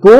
2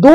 2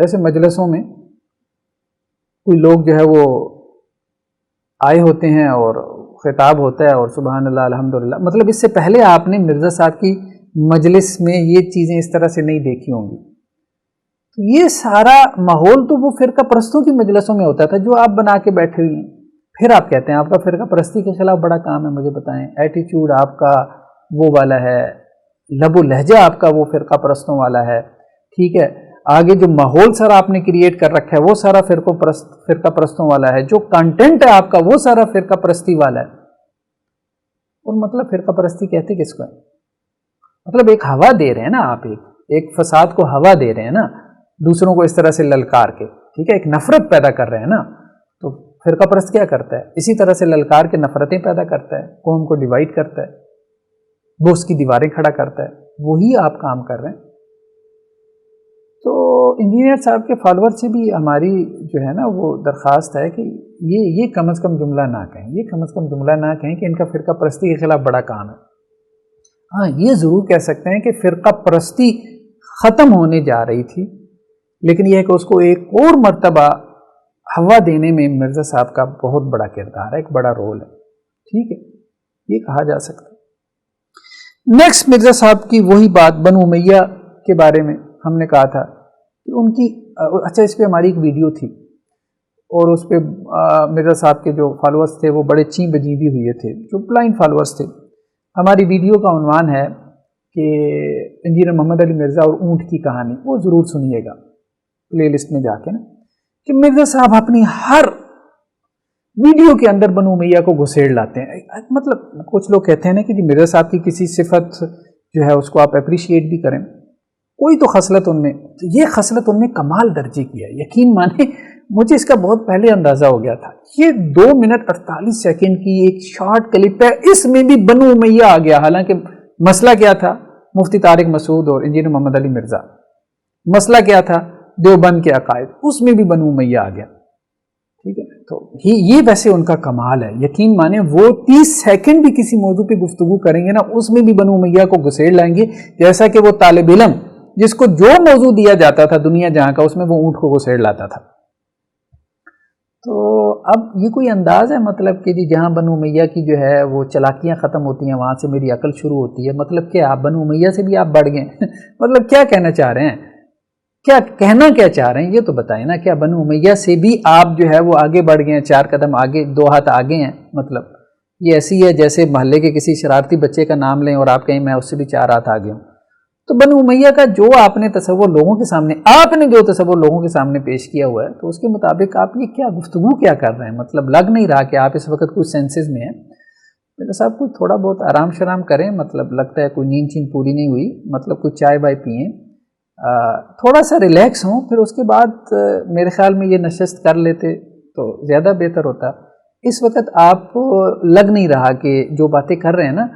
جیسے مجلسوں میں کوئی لوگ جو ہے وہ آئے ہوتے ہیں اور خطاب ہوتا ہے اور سبحان اللہ الحمدللہ، مطلب اس سے پہلے آپ نے مرزا صاحب کی مجلس میں یہ چیزیں اس طرح سے نہیں دیکھی ہوں گی. تو یہ سارا ماحول تو وہ فرقہ پرستوں کی مجلسوں میں ہوتا تھا جو آپ بنا کے بیٹھے ہوئے ہیں. پھر آپ کہتے ہیں آپ کا فرقہ پرستی کے خلاف بڑا کام ہے. مجھے بتائیں، ایٹیچیوڈ آپ کا وہ والا ہے، لب و لہجہ آپ کا وہ فرقہ پرستوں والا ہے، ٹھیک ہے. آگے جو ماحول سارا آپ نے کریٹ کر رکھا ہے وہ سارا فرقہ پرستوں والا ہے. جو کنٹینٹ ہے آپ کا وہ سارا فرقہ پرستی والا ہے. اور مطلب فرقہ پرستی کہتے کس کو ہے؟ مطلب ایک ہوا دے رہے ہیں نا آپ، ایک فساد کو ہوا دے رہے ہیں نا، دوسروں کو اس طرح سے للکار کے، ٹھیک ہے، ایک نفرت پیدا کر رہے ہیں نا. تو فرقہ پرست کیا کرتا ہے؟ اسی طرح سے للکار کے نفرتیں پیدا کرتا ہے، قوم کو ڈیوائڈ کرتا ہے، وہ اس کی دیواریں کھڑا کرتا ہے. وہی آپ کام کر رہے ہیں. تو انجینئر صاحب کے فالوور سے بھی ہماری جو ہے نا وہ درخواست ہے کہ یہ کم از کم جملہ نہ کہیں، یہ کم از کم جملہ نہ کہیں کہ ان کا فرقہ پرستی کے خلاف بڑا کام ہے. ہاں یہ ضرور کہہ سکتے ہیں کہ فرقہ پرستی ختم ہونے جا رہی تھی، لیکن یہ ہے کہ اس کو ایک اور مرتبہ ہوا دینے میں مرزا صاحب کا بہت بڑا کردار ہے، ایک بڑا رول ہے. ٹھیک ہے، یہ کہا جا سکتا ہے. نیکسٹ مرزا صاحب کی وہی بات بنو امیہ کے بارے میں ہم نے کہا تھا کہ ان کی اچھا اس پہ ہماری ایک ویڈیو تھی اور اس پہ مرزا صاحب کے جو فالوورز تھے وہ بڑے چیں بجیں بھی ہوئے تھے، جو بلائنڈ فالوورز تھے. ہماری ویڈیو کا عنوان ہے کہ انجینئر محمد علی مرزا اور اونٹ کی کہانی. وہ ضرور سنیے گا پلے لسٹ میں جا کے نا، کہ مرزا صاحب اپنی ہر ویڈیو کے اندر بنو امیہ کو گھسیڑ لاتے ہیں. مطلب کچھ لوگ کہتے ہیں نا کہ جی مرزا صاحب کی کسی صفت جو ہے اس کو آپ اپریشیٹ بھی کریں، کوئی تو خصلت ان میں، یہ خصلت ان میں کمال درجے کی ہے. یقین مانیں مجھے اس کا بہت پہلے اندازہ ہو گیا تھا. یہ 2 منٹ 48 سیکنڈ کی ایک شارٹ کلپ ہے، اس میں بھی بنو امیہ آ گیا. حالانکہ مسئلہ کیا تھا؟ مفتی طارق مسعود اور انجینئر محمد علی مرزا. مسئلہ کیا تھا؟ دیوبند کے عقائد. اس میں بھی بنو امیہ آ گیا. ٹھیک ہے، تو یہ ویسے ان کا کمال ہے. یقین مانیں وہ 30 سیکنڈ بھی کسی موضوع پہ گفتگو کریں گے نا، اس میں بھی بنو امیہ کو گھسیڑ لائیں گے. جیسا کہ وہ طالب علم جس کو جو موضوع دیا جاتا تھا دنیا جہاں کا، اس میں وہ اونٹ کو گھسیڑ لاتا تھا. تو اب یہ کوئی انداز ہے مطلب کہ جی جہاں بنو امیہ کی جو ہے وہ چلاکیاں ختم ہوتی ہیں وہاں سے میری عقل شروع ہوتی ہے؟ مطلب کیا آپ بنو امیہ سے بھی آپ بڑھ گئے؟ مطلب کیا کہنا چاہ رہے ہیں؟ کیا کہنا کیا چاہ رہے ہیں یہ تو بتائیں نا. کیا بنو امیہ سے بھی آپ جو ہے وہ آگے بڑھ گئے ہیں، 4 قدم آگے 2 ہاتھ آگے ہیں؟ مطلب یہ ایسی ہے جیسے محلے کے کسی شرارتی بچے کا نام لیں اور آپ کہیں میں اس سے بھی 4 ہاتھ آگے ہوں. تو بنو امیہ کا جو آپ نے تصور لوگوں کے سامنے، آپ نے جو تصور لوگوں کے سامنے پیش کیا ہوا ہے، تو اس کے مطابق آپ یہ کیا گفتگو کیا کر رہے ہیں؟ مطلب لگ نہیں رہا کہ آپ اس وقت کوئی سینسز میں ہیں. میرے صاحب کوئی تھوڑا بہت آرام شرام کریں. مطلب لگتا ہے کوئی نیند چین پوری نہیں ہوئی. مطلب کوئی چائے بائے پئیں، تھوڑا سا ریلیکس ہوں، پھر اس کے بعد میرے خیال میں یہ نشست کر لیتے تو زیادہ بہتر ہوتا. اس وقت آپ لگ نہیں رہا کہ جو باتیں کر رہے ہیں نا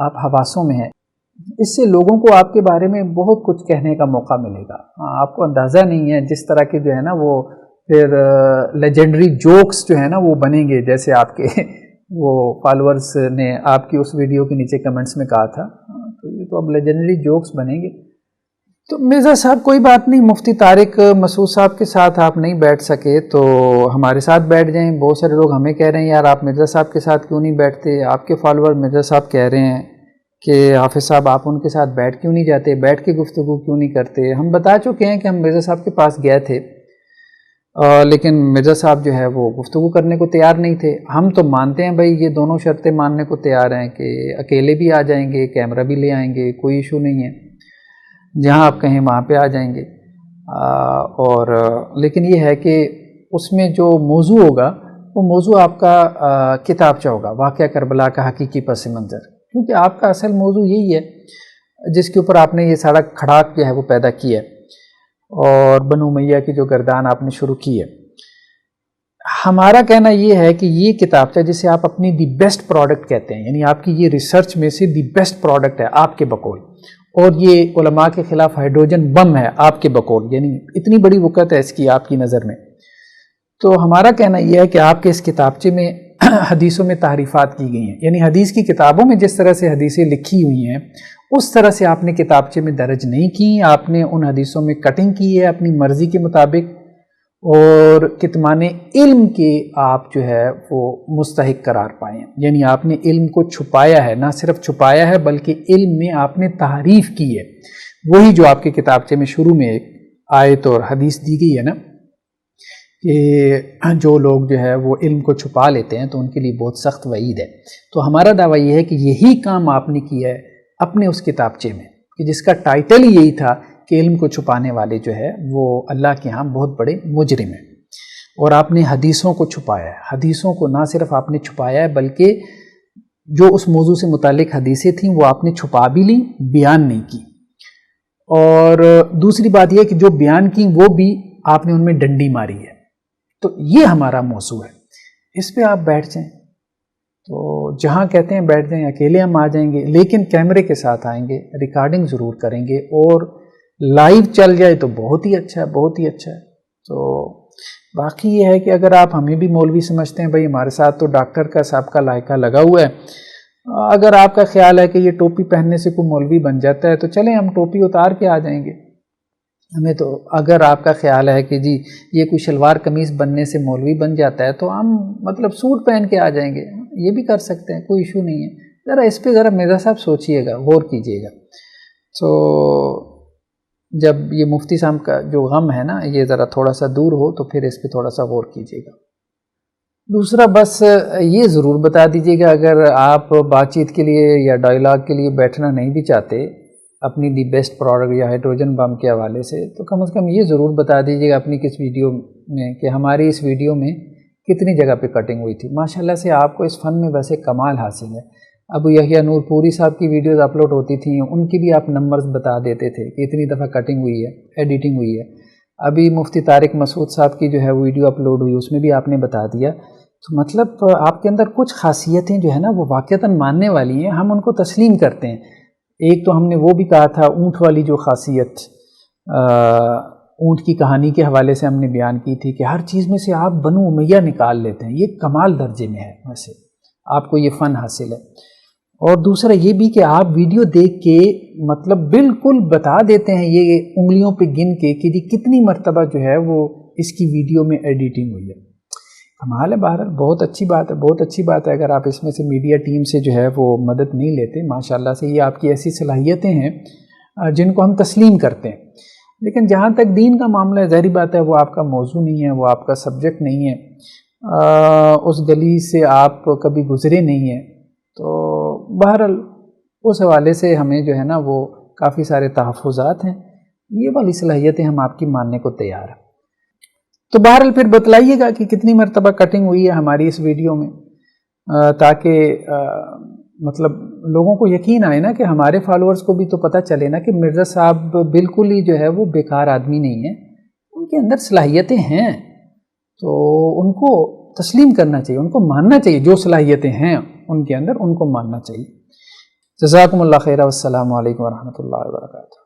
آپ حواسوں میں ہیں. اس سے لوگوں کو آپ کے بارے میں بہت کچھ کہنے کا موقع ملے گا. آپ کو اندازہ نہیں ہے جس طرح کے جو ہے نا وہ پھر لیجنڈری جوکس جو ہے نا وہ بنیں گے، جیسے آپ کے وہ فالورز نے آپ کی اس ویڈیو کے نیچے کمنٹس میں کہا تھا. تو یہ تو اب لیجنڈری جوکس بنیں گے. تو مرزا صاحب کوئی بات نہیں، مفتی طارق مسعود صاحب کے ساتھ آپ نہیں بیٹھ سکے تو ہمارے ساتھ بیٹھ جائیں. بہت سارے لوگ ہمیں کہہ رہے ہیں یار آپ مرزا صاحب کے ساتھ کیوں نہیں بیٹھتے؟ آپ کے فالوور مرزا صاحب کہہ رہے ہیں کہ حافظ صاحب آپ ان کے ساتھ بیٹھ کیوں نہیں جاتے، بیٹھ کے گفتگو کیوں نہیں کرتے؟ ہم بتا چکے ہیں کہ ہم مرزا صاحب کے پاس گئے تھے لیکن مرزا صاحب جو ہے وہ گفتگو کرنے کو تیار نہیں تھے. ہم تو مانتے ہیں بھائی یہ دونوں شرطیں ماننے کو تیار ہیں کہ اکیلے بھی آ جائیں گے، کیمرہ بھی لے آئیں گے، کوئی ایشو نہیں ہے، جہاں آپ کہیں وہاں پہ آ جائیں گے. اور لیکن یہ ہے کہ اس میں جو موضوع ہوگا وہ موضوع آپ کا کتابچہ ہوگا، واقعہ کربلا کا حقیقی پس منظر، کیونکہ آپ کا اصل موضوع یہی ہے جس کے اوپر آپ نے یہ سارا کھڑاک جو ہے وہ پیدا کیا ہے اور بنو امیہ کی جو گردان آپ نے شروع کی ہے. ہمارا کہنا یہ ہے کہ یہ کتابچہ جسے آپ اپنی دی بیسٹ پروڈکٹ کہتے ہیں، یعنی آپ کی یہ ریسرچ میں سے دی بیسٹ پروڈکٹ ہے آپ کے بقول، اور یہ علماء کے خلاف ہائیڈروجن بم ہے آپ کے بقول، یعنی اتنی بڑی وقت ہے اس کی آپ کی نظر میں. تو ہمارا کہنا یہ ہے کہ آپ کے اس کتابچے میں حدیثوں میں تحریفات کی گئی ہیں، یعنی حدیث کی کتابوں میں جس طرح سے حدیثیں لکھی ہوئی ہیں اس طرح سے آپ نے کتابچے میں درج نہیں کی، آپ نے ان حدیثوں میں کٹنگ کی ہے اپنی مرضی کے مطابق، اور کتمان علم کے آپ جو ہے وہ مستحق قرار پائے ہیں، یعنی آپ نے علم کو چھپایا ہے، نہ صرف چھپایا ہے بلکہ علم میں آپ نے تحریف کی ہے، وہی جو آپ کے کتابچے میں شروع میں ایک آیت اور حدیث دی گئی ہے نا کہ جو لوگ جو ہے وہ علم کو چھپا لیتے ہیں تو ان کے لیے بہت سخت وعید ہے۔ تو ہمارا دعویٰ یہ ہے کہ یہی کام آپ نے کیا ہے اپنے اس کتابچے میں، کہ جس کا ٹائٹل ہی یہی تھا کہ علم کو چھپانے والے جو ہے وہ اللہ کے ہاں بہت بڑے مجرم ہیں، اور آپ نے حدیثوں کو چھپایا ہے۔ حدیثوں کو نہ صرف آپ نے چھپایا ہے بلکہ جو اس موضوع سے متعلق حدیثیں تھیں وہ آپ نے چھپا بھی لیں، بیان نہیں کی، اور دوسری بات یہ کہ جو بیان کی وہ بھی آپ نے ان میں ڈنڈی ماری ہے۔ تو یہ ہمارا موضوع ہے، اس پہ آپ بیٹھ جائیں، تو جہاں کہتے ہیں بیٹھ جائیں، اکیلے ہم آ جائیں گے لیکن کیمرے کے ساتھ آئیں گے، ریکارڈنگ ضرور کریں گے، اور لائیو چل جائے تو بہت ہی اچھا ہے، بہت ہی اچھا ہے۔ تو باقی یہ ہے کہ اگر آپ ہمیں بھی مولوی سمجھتے ہیں، بھائی ہمارے ساتھ تو ڈاکٹر کا صاحب کا لائقہ لگا ہوا ہے، اگر آپ کا خیال ہے کہ یہ ٹوپی پہننے سے کوئی مولوی بن جاتا ہے تو چلیں ہم ٹوپی اتار کے آ جائیں گے۔ ہمیں تو اگر آپ کا خیال ہے کہ جی یہ کوئی شلوار قمیض بننے سے مولوی بن جاتا ہے تو ہم مطلب سوٹ پہن کے آ جائیں گے، یہ بھی کر سکتے ہیں، کوئی ایشو نہیں ہے۔ ذرا اس پہ ذرا مرزا صاحب سوچئے گا، غور کیجئے گا۔ تو جب یہ مفتی صاحب کا جو غم ہے نا یہ ذرا تھوڑا سا دور ہو تو پھر اس پہ تھوڑا سا غور کیجئے گا۔ دوسرا بس یہ ضرور بتا دیجئے گا اگر آپ بات چیت کے لیے یا ڈائلاگ کے لیے بیٹھنا نہیں بھی چاہتے اپنی دی بیسٹ پروڈکٹ یا ہائیڈروجن بم کے حوالے سے، تو کم از کم یہ ضرور بتا دیجئے گا اپنی کس ویڈیو میں کہ ہماری اس ویڈیو میں کتنی جگہ پہ کٹنگ ہوئی تھی۔ ماشاءاللہ سے آپ کو اس فن میں ویسے کمال حاصل ہے۔ ابو یحییٰ نور پوری صاحب کی ویڈیوز اپلوڈ ہوتی تھیں، ان کی بھی آپ نمبرز بتا دیتے تھے کہ اتنی دفعہ کٹنگ ہوئی ہے، ایڈیٹنگ ہوئی ہے۔ ابھی مفتی طارق مسعود صاحب کی جو ہے ویڈیو اپلوڈ ہوئی، اس میں بھی آپ نے بتا دیا۔ تو مطلب آپ کے اندر کچھ خاصیتیں جو ہے نا وہ واقعتاً ماننے والی ہیں، ہم ان کو تسلیم کرتے ہیں۔ ایک تو ہم نے وہ بھی کہا تھا اونٹ والی جو خاصیت، اونٹ کی کہانی کے حوالے سے ہم نے بیان کی تھی کہ ہر چیز میں سے آپ بنو امیہ نکال لیتے ہیں، یہ کمال درجے میں ہے، ویسے آپ کو یہ فن حاصل ہے۔ اور دوسرا یہ بھی کہ آپ ویڈیو دیکھ کے مطلب بالکل بتا دیتے ہیں یہ انگلیوں پہ گن کے کہ جی کتنی مرتبہ جو ہے وہ اس کی ویڈیو میں ایڈیٹنگ ہوئی ہے۔ کمال ہے، بہرحال بہت اچھی بات ہے، بہت اچھی بات ہے اگر آپ اس میں سے میڈیا ٹیم سے جو ہے وہ مدد نہیں لیتے۔ ماشاءاللہ سے یہ آپ کی ایسی صلاحیتیں ہیں جن کو ہم تسلیم کرتے ہیں، لیکن جہاں تک دین کا معاملہ ہے ظاہری بات ہے وہ آپ کا موضوع نہیں ہے، وہ آپ کا سبجیکٹ نہیں ہے، اس گلی سے آپ کبھی گزرے نہیں ہیں، تو بہرحال اس حوالے سے ہمیں جو ہے نا وہ کافی سارے تحفظات ہیں، یہ والی صلاحیتیں ہم آپ کی ماننے کو تیار ہیں۔ تو بہرحال پھر بتلائیے گا کہ کتنی مرتبہ کٹنگ ہوئی ہے ہماری اس ویڈیو میں، تاکہ مطلب لوگوں کو یقین آئے نا کہ ہمارے فالورز کو بھی تو پتہ چلے نا کہ مرزا صاحب بالکل ہی جو ہے وہ بیکار آدمی نہیں ہے، ان کے اندر صلاحیتیں ہیں، تو ان کو تسلیم کرنا چاہیے، ان کو ماننا چاہیے، جو صلاحیتیں ہیں ان کے اندر ان کو ماننا چاہیے۔ جزاکم اللہ خیر، والسلام علیکم ورحمۃ اللہ وبرکاتہ۔